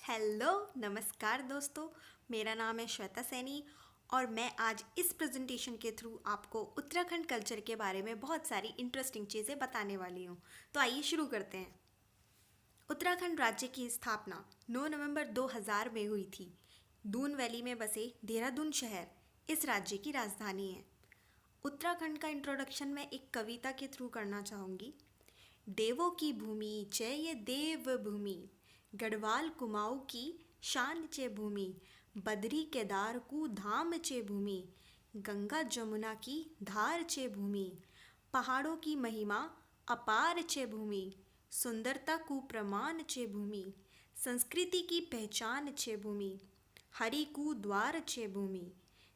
Hello नमस्कार दोस्तों। मेरा नाम है श्वेता सैनी और मैं आज इस प्रेजेंटेशन के थ्रू आपको उत्तराखंड कल्चर के बारे में बहुत सारी इंटरेस्टिंग चीज़ें बताने वाली हूँ। तो आइए शुरू करते हैं। उत्तराखंड राज्य की स्थापना 9 नवंबर 2000 में हुई थी। दून वैली में बसे देहरादून शहर इस राज्य की राजधानी है। उत्तराखंड का इंट्रोडक्शन मैं एक कविता के थ्रू करना चाहूँगी। देवों की भूमि च ये देव भूमि, गढ़वाल कुमाऊं की शान चे भूमि, बद्री केदार कु धाम चे भूमि, गंगा जमुना की धार चे भूमि, पहाड़ों की महिमा अपार चे भूमि, सुंदरता कु प्रमाण चे भूमि, संस्कृति की पहचान चे भूमि, हरि कु द्वार चे भूमि,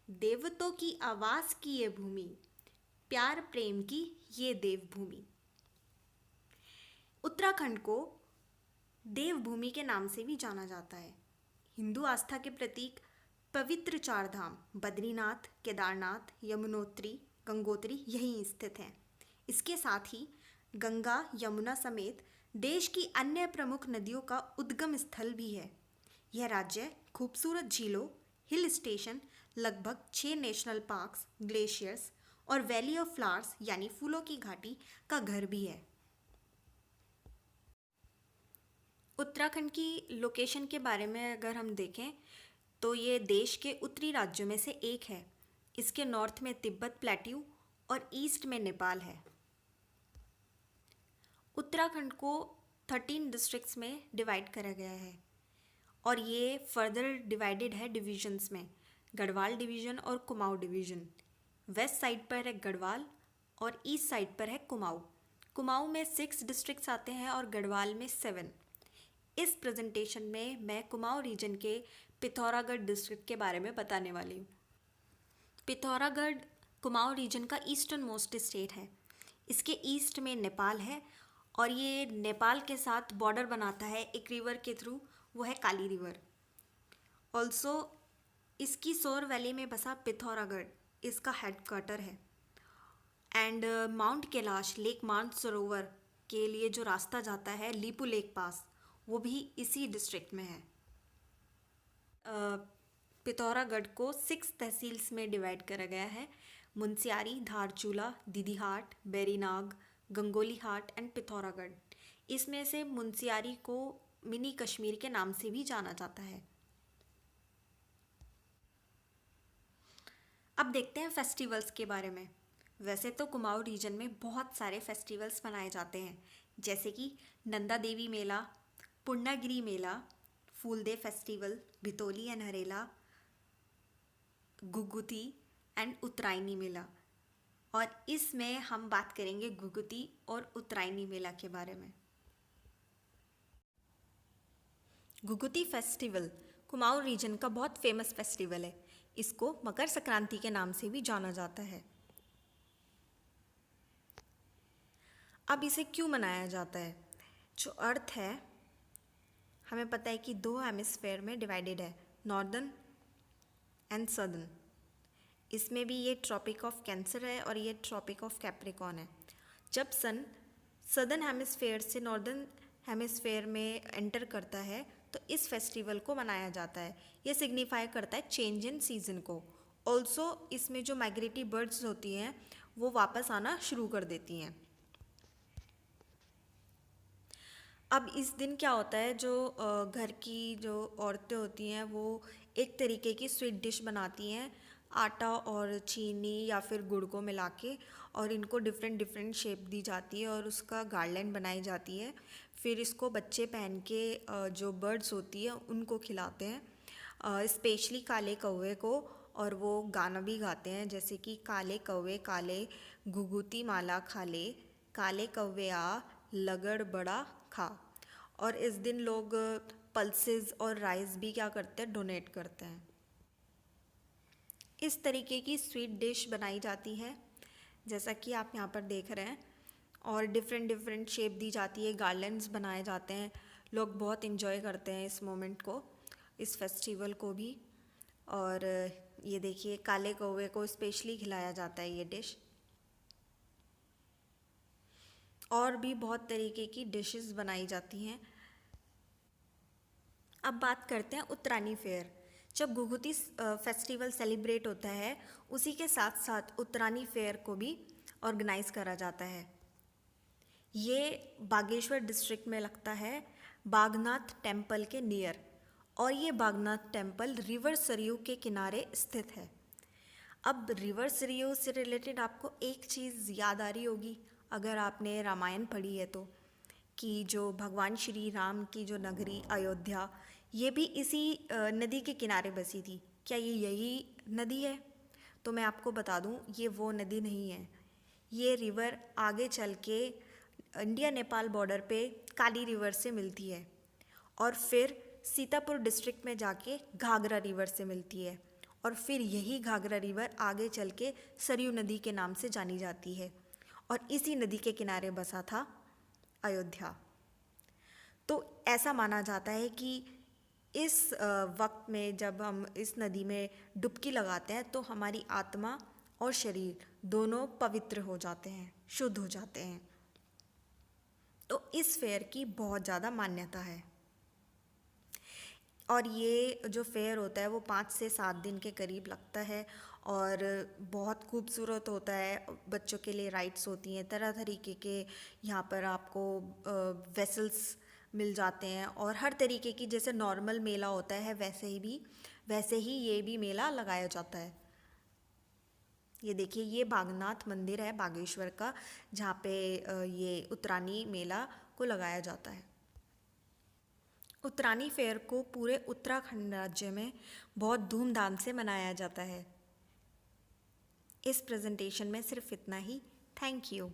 देवतों की आवास की ये भूमि, प्यार प्रेम की ये देवभूमि। उत्तराखंड को देवभूमि के नाम से भी जाना जाता है। हिंदू आस्था के प्रतीक पवित्र चार धाम बद्रीनाथ, केदारनाथ, यमुनोत्री, गंगोत्री यहीं स्थित हैं। इसके साथ ही गंगा, यमुना समेत देश की अन्य प्रमुख नदियों का उद्गम स्थल भी है। यह राज्य खूबसूरत झीलों, हिल स्टेशन, लगभग 6 नेशनल पार्क्स, ग्लेशियर्स और वैली ऑफ फ्लावर्स यानी फूलों की घाटी का घर भी है। उत्तराखंड की लोकेशन के बारे में अगर हम देखें तो ये देश के उत्तरी राज्यों में से एक है। इसके नॉर्थ में तिब्बत प्लेट्यू और ईस्ट में नेपाल है। उत्तराखंड को 13 डिस्ट्रिक्ट्स में डिवाइड करा गया है और ये फर्दर डिवाइडेड है डिवीजन्स में, गढ़वाल डिवीज़न और कुमाऊँ डिवीज़न। वेस्ट साइड पर है गढ़वाल और ईस्ट साइड पर है कुमाऊँ। कुमाऊँ में 6 डिस्ट्रिक्ट्स आते हैं और गढ़वाल में 7। इस प्रेजेंटेशन में मैं कुमाऊँ रीजन के पिथौरागढ़ डिस्ट्रिक्ट के बारे में बताने वाली हूँ। पिथौरागढ़ कुमाऊँ रीजन का ईस्टर्न मोस्ट स्टेट है। इसके ईस्ट में नेपाल है और ये नेपाल के साथ बॉर्डर बनाता है एक रिवर के थ्रू, वो है काली रिवर। ऑल्सो इसकी सोर वैली में बसा पिथौरागढ़ इसका हेडक्वार्टर है। And mount Kailash, lake Mansarovar के लिए जो रास्ता जाता है लीपू लेक पास, वो भी इसी डिस्ट्रिक्ट में है। पिथौरागढ़ को 6 तहसील्स में डिवाइड करा गया है: मुनस्यारी, धारचूला, दीदीहाट, बेरीनाग, गंगोली हाट एंड पिथौरागढ़। इसमें से मुनस्यारी को मिनी कश्मीर के नाम से भी जाना जाता है। अब देखते हैं फेस्टिवल्स के बारे में। वैसे तो कुमाऊँ रीजन में बहुत सारे फेस्टिवल्स मनाए जाते हैं, जैसे कि नंदा देवी मेला, पूर्णागिरी मेला, Phooldev festival, Bhitoli and Harela, Ghughuti and Uttarayani मेला। और इसमें हम बात करेंगे गुगुती और उत्तरायणी मेला के बारे में। गुगुती फेस्टिवल कुमाऊँ रीजन का बहुत फेमस फेस्टिवल है। इसको मकर संक्रांति के नाम से भी जाना जाता है। अब इसे क्यों मनाया जाता है? जो अर्थ है, हमें पता है कि 2 हेमिस्फेयर में डिवाइडेड है, नॉर्दर्न एंड सदर्न। इसमें भी ये ट्रॉपिक ऑफ कैंसर है और ये ट्रॉपिक ऑफ कैप्रिकॉन है। जब सन सदर्न हेमिस्फेयर से नॉर्दर्न हेमिस्फेयर में एंटर करता है तो इस फेस्टिवल को मनाया जाता है। ये सिग्निफाई करता है चेंज इन सीजन को। ऑल्सो इसमें जो माइग्रेटरी बर्ड्स होती हैं वो वापस आना शुरू कर देती हैं। अब इस दिन क्या होता है, जो घर की जो औरतें होती हैं वो एक तरीके की स्वीट डिश बनाती हैं, आटा और चीनी या फिर गुड़ को मिला के, और इनको डिफरेंट डिफरेंट शेप दी जाती है और उसका गार्लैंड बनाई जाती है। फिर इसको बच्चे पहन के जो बर्ड्स होती है उनको खिलाते हैं, स्पेशली काले कौवे को। और वो गाना भी गाते हैं, जैसे कि काले कौवे काले घुघुती माला खा ले, काले कौवे आ लगड़ बड़ा खा। और इस दिन लोग पल्सेस और राइस भी क्या करते हैं, डोनेट करते हैं। इस तरीके की स्वीट डिश बनाई जाती है जैसा कि आप यहाँ पर देख रहे हैं, और डिफरेंट डिफरेंट शेप दी जाती है, गार्लैंड्स बनाए जाते हैं। लोग बहुत इन्जॉय करते हैं इस मोमेंट को, इस फेस्टिवल को भी। और ये देखिए, काले कौवे को स्पेशली खिलाया जाता है ये डिश। और भी बहुत तरीके की डिशेस बनाई जाती हैं। अब बात करते हैं उत्तरायणी फेयर। जब घुघुती फेस्टिवल सेलिब्रेट होता है, उसी के साथ साथ उत्तरायणी फेयर को भी ऑर्गेनाइज करा जाता है। ये बागेश्वर डिस्ट्रिक्ट में लगता है, बागनाथ टेम्पल के नियर, और ये बागनाथ टेम्पल रिवर सरयू के किनारे स्थित है। अब रिवर सरयू से रिलेटेड आपको एक चीज़ याद आ रही होगी अगर आपने रामायण पढ़ी है तो, कि जो भगवान श्री राम की जो नगरी अयोध्या, ये भी इसी नदी के किनारे बसी थी। क्या ये यही नदी है? तो मैं आपको बता दूं, ये वो नदी नहीं है। ये रिवर आगे चल के इंडिया नेपाल बॉर्डर पे काली रिवर से मिलती है और फिर सीतापुर डिस्ट्रिक्ट में जाके घाघरा रिवर से मिलती है, और फिर यही घाघरा रिवर आगे चल के सरयू नदी के नाम से जानी जाती है, और इसी नदी के किनारे बसा था अयोध्या। तो ऐसा माना जाता है कि इस वक्त में जब हम इस नदी में डुबकी लगाते हैं तो हमारी आत्मा और शरीर दोनों पवित्र हो जाते हैं, शुद्ध हो जाते हैं। तो इस फेयर की बहुत ज़्यादा मान्यता है, और ये जो फेयर होता है वो 5 से 7 दिन के करीब लगता है और बहुत खूबसूरत होता है। बच्चों के लिए राइड्स होती हैं, तरह तरीके के यहाँ पर आपको वेसल्स मिल जाते हैं, और हर तरीके की, जैसे नॉर्मल मेला होता है वैसे ही ये भी मेला लगाया जाता है। ये देखिए, ये बागनाथ मंदिर है बागेश्वर का, जहाँ पे ये उत्तरायणी मेला को लगाया जाता है। उत्तरायणी फेयर को पूरे उत्तराखंड राज्य में बहुत धूमधाम से मनाया जाता है। इस प्रेजेंटेशन में सिर्फ इतना ही। Thank you.